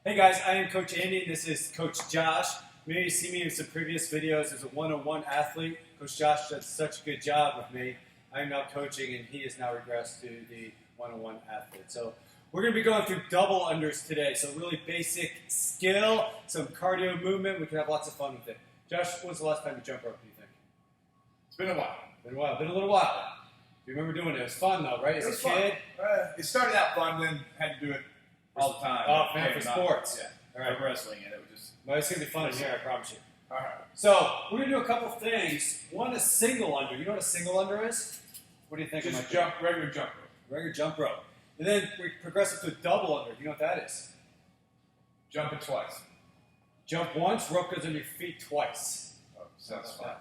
Hey guys, I am Coach Andy. This is Coach Josh. Maybe you see me in some previous videos as a one-on-one athlete. Coach Josh does such a good job with me. I'm now coaching and he has now regressed to the one-on-one athlete. So we're going to be going through double unders today. So really basic skill, some cardio movement. We can have lots of fun with it. Josh, when was the last time you jumped rope, do you think? It's been a while. Been a while. Been a little while. You remember doing it? It was fun though, right? As a kid? It started out fun, then had to do it all the time. Oh, man, for sports. Yeah. All right. For wrestling, and it was just... Well, it's going to be fun in here, I promise you. All right. So, we're going to do a couple things. One is single under. You know what a single under is? What do you think? Just regular jump rope. Regular jump rope. And then we progress it to a double under. Do you know what that is? Jump it twice. Jump once, rope goes under your feet twice. Oh, sounds fun.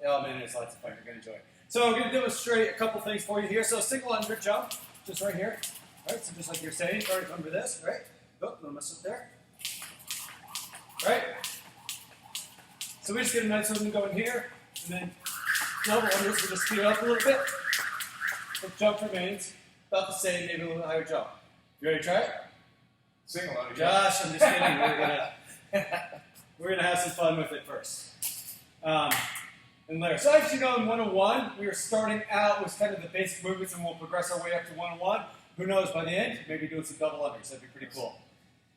Oh man, it's lots of fun. You're going to enjoy it. So, we're going to demonstrate a couple things for you here. So, single under jump, just right here. All right, so just like you're saying, all right, remember this, right? Oh, don't mess up there. All right? So we just get a nice rhythm going here, and then double unders, we'll just speed it up a little bit. The jump remains about the same, maybe a little higher jump. You ready to try it? Single under. Josh, I'm just kidding. We're gonna have some fun with it first. And later. So as you know, in 101, we were starting out with kind of the basic movements, and we'll progress our way up to 101. Who knows, by the end, maybe doing some double unders. That'd be pretty cool.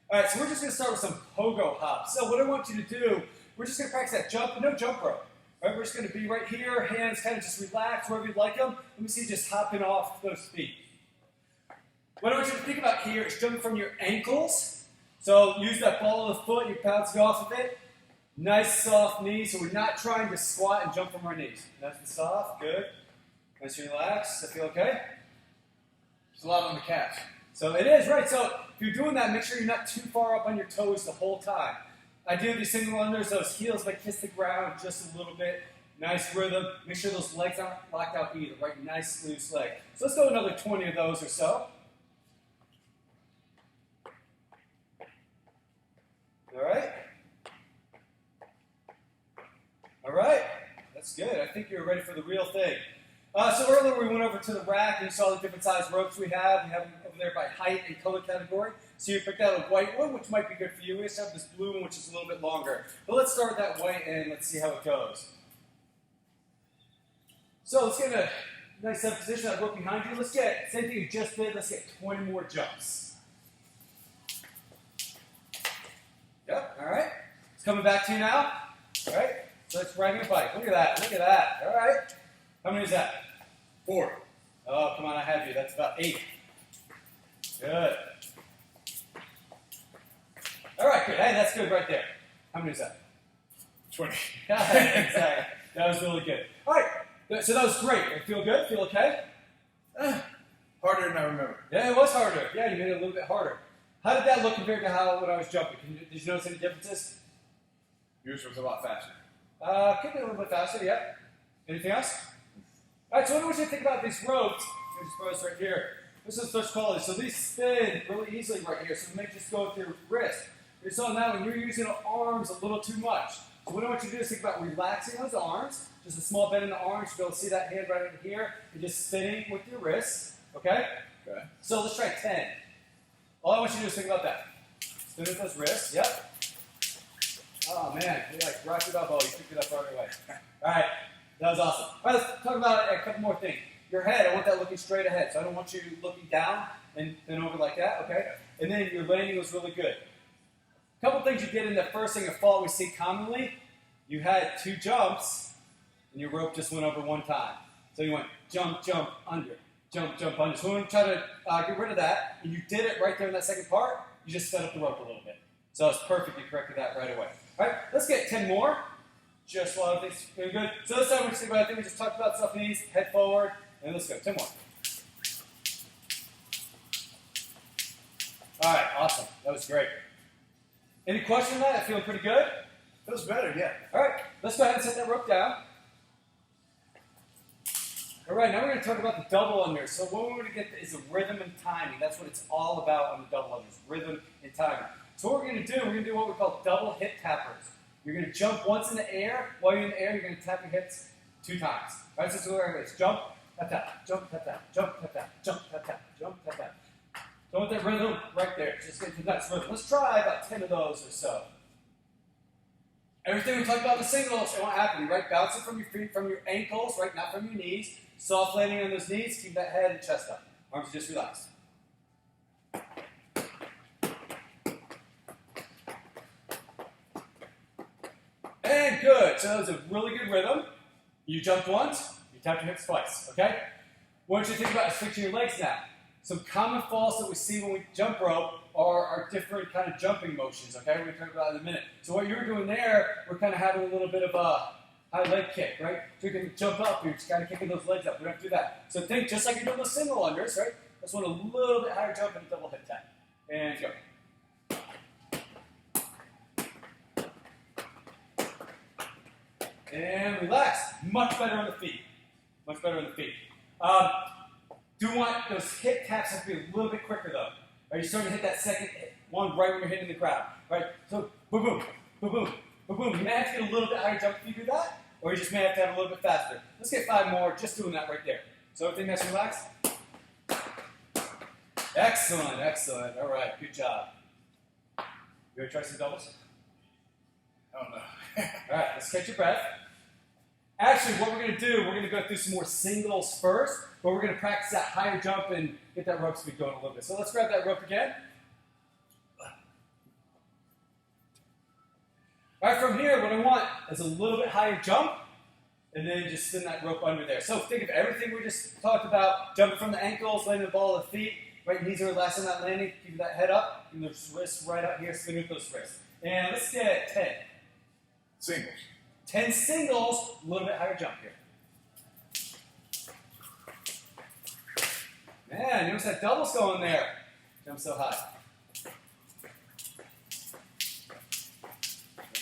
All right, so we're just going to start with some pogo hops. So what I want you to do, we're just going to practice that jump, no jump rope. All right, we're just going to be right here, hands kind of just relax wherever you like them. Let me see you just hopping off those feet. What I want you to think about here is jumping from your ankles. So use that ball of the foot, you're bouncing off of it. Nice soft knees, so we're not trying to squat and jump from our knees. Nice and soft, good. Nice and relaxed. Does that feel okay? There's a lot on the calves. So it is, right. So if you're doing that, make sure you're not too far up on your toes the whole time. Ideally, single unders, those heels might kiss the ground just a little bit. Nice rhythm. Make sure those legs aren't locked out either, right? Nice loose leg. So let's go another 20 of those or so. All right. All right. That's good. I think you're ready for the real thing. So earlier we went over to the rack and you saw the different size ropes we have. We have them over there by height and color category. So you picked out a white one, which might be good for you. We just have this blue one, which is a little bit longer. But let's start with that white and let's see how it goes. So let's get a nice set position, that rope behind you. Let's get, same thing you just did, let's get 20 more jumps. Yep, all right. It's coming back to you now. All right, so let's riding a bike. Look at that, look at that. All right. How many is that? 4. Oh, come on, I have you. That's about 8. Good. All right, good. Hey, that's good right there. How many is that? 20. Exactly. That was really good. All right, so that was great. Feel good? Feel okay? Harder than I remember. Yeah, it was harder. Yeah, you made it a little bit harder. How did that look compared to how when I was jumping? Did you notice any differences? Yours was a lot faster. Could be a little bit faster, yeah. Anything else? All right, so what I want you to think about these ropes. Let me just put this right here. This is such quality. So these spin really easily right here. So they may just go with your wrist. You saw now when you're using your arms a little too much. So what I want you to do is think about relaxing those arms. Just a small bend in the arms. You'll be able to see that hand right over here. And just spinning with your wrists. Okay? Okay. So let's try 10. All I want you to do is think about that. Spin with those wrists. Yep. Oh man, you like rocked it up. Oh, you picked it up right away. All right. That was awesome. All right, let's talk about a couple more things. Your head, I want that looking straight ahead. So I don't want you looking down and then over like that, okay? And then your landing was really good. A couple things you did in the first thing of fall we see commonly. You had 2 jumps, and your rope just went over 1 time. So you went jump, jump, under, jump, jump, under. So when we try to get rid of that, and you did it right there in that second part, you just sped up the rope a little bit. So it's perfect. You corrected that right away. All right, let's get 10 more. Just a lot of things very good. So this time we're just I think we just talked about stuff knees, head forward, and let's go. 10 more. All right, awesome. That was great. Any question on that? I feeling pretty good? Feels better, yeah. All right, let's go ahead and set that rope down. All right, now we're going to talk about the double unders. So what we're going to get is the rhythm and timing. That's what it's all about on the double unders, rhythm and timing. So what we're going to do what we call double hip tappers. You're going to jump once in the air. While you're in the air, you're going to tap your hips 2 times. All right, so we're going to jump, tap, tap, jump, tap, tap, jump, tap, tap, jump, tap, tap, jump, tap, tap. So I want that rhythm right there. Just get to that rhythm. Let's try about 10 of those or so. Everything we talked about in the singles, it won't happen, right? Bouncing from your feet, from your ankles, right? Not from your knees. Soft landing on those knees. Keep that head and chest up. Arms are just relaxed. And good. So that was a really good rhythm. You jumped once, you tapped your hips twice, okay? What you think about is switching your legs now. Some common faults that we see when we jump rope are different kind of jumping motions, okay? We're going to talk about it in a minute. So what you're doing there, we're kind of having a little bit of a high leg kick, right? So you can jump up, you're just kind of kicking those legs up. We don't have to do that. So think just like you're doing those single unders, right? Let's want a little bit higher jump and a double hip tap. And go. And relax. Much better on the feet. Much better on the feet. Do want those hip taps have to be a little bit quicker though. Right, you're starting to hit that second one right when you're hitting the ground. Right? So boom, boom, boom, boom, boom, boom. You may have to get a little bit higher jump if you do that, or you just may have to have a little bit faster. Let's get 5 more just doing that right there. So everything nice and relaxed? Excellent, excellent. All right, good job. You want to try some doubles? I don't know. All right, let's catch your breath. Actually, what we're going to do, we're going to go through some more singles first, but we're going to practice that higher jump and get that rope speed going a little bit. So let's grab that rope again. All right, from here, what I want is a little bit higher jump, and then just spin that rope under there. So think of everything we just talked about, jumping from the ankles, landing the ball at the feet, right knees are relaxed on that landing, keep that head up, and those wrists right out here, spin with those wrists. And let's get 10. Singles. 10 singles, a little bit higher jump here. Man, notice that doubles going there. Jump so high.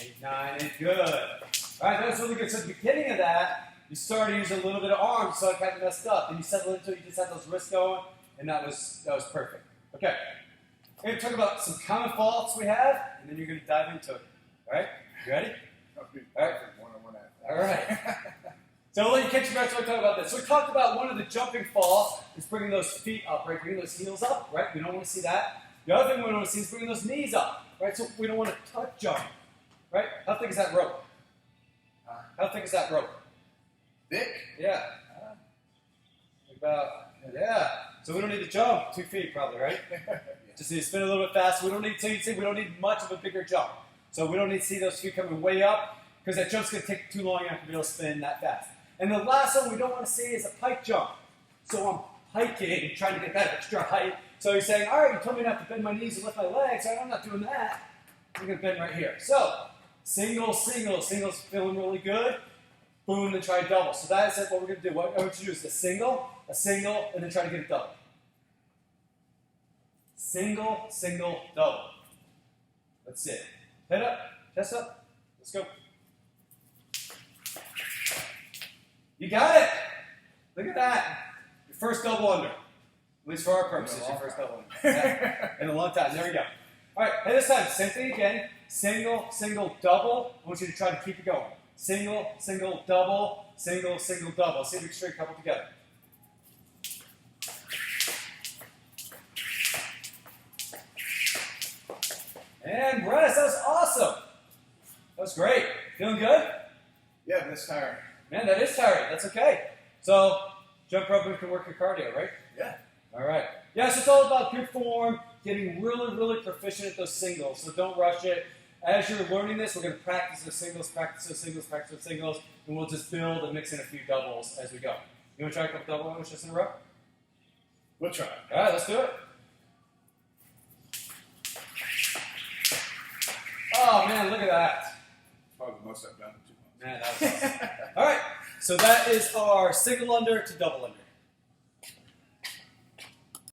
8, 9, and good. All right, that was really good. So at the beginning of that, you started to use a little bit of arms, so it kind of messed up. Then you settled into it, you just had those wrists going, and that was perfect. Okay, we're going to talk about some common faults we have, and then you're going to dive into it. All right, you ready? All right. All right. So I'll let you catch your breath so I talk about this. So we talked about one of the jumping faults is bringing those feet up, right? Bringing those heels up, right? We don't want to see that. The other thing we don't want to see is bringing those knees up, right? So we don't want to touch jump, right? How thick is that rope? How thick is that rope? Thick? Yeah. Yeah. So we don't need to jump 2 feet probably, right? Just need to spin a little bit faster. We don't need to, we don't need much of a bigger jump. So we don't need to see those feet coming way up because that jump's going to take too long. You're not going to be able to spin that fast. And the last one we don't want to see is a pike jump. So I'm hiking and trying to get that extra height. So you're saying, all right, you told me not to bend my knees and lift my legs. All right, I'm not doing that. I'm going to bend right here. So singles, feeling really good. Boom, then try a double. So that is what we're going to do. What I want you to do is a single, and then try to get a double. Single, double. Let's see. Head up, chest up. Let's go. You got it. Look at that. Your first double under. At least for our purposes, your first double under. Yeah. In a long time. There we go. All right, and this time, same thing again. Single, double. I want you to try to keep it going. Single, double, single, double. See if we can string a couple together. And rest. That was awesome. That was great. Feeling good? Yeah, but it's tiring. Man, that is tiring. That's okay. So, jump rope, we can work your cardio, right? Yeah. All right. Yeah, so it's all about good form, getting really proficient at those singles. So don't rush it. As you're learning this, we're going to practice those singles, and we'll just build and mix in a few doubles as we go. You want to try a couple double ones just in a row? We'll try. All right, let's do it. Oh, man, look at that. Probably the most I've done in 2 months. Man, that was awesome. All right, so that is our single under to double under.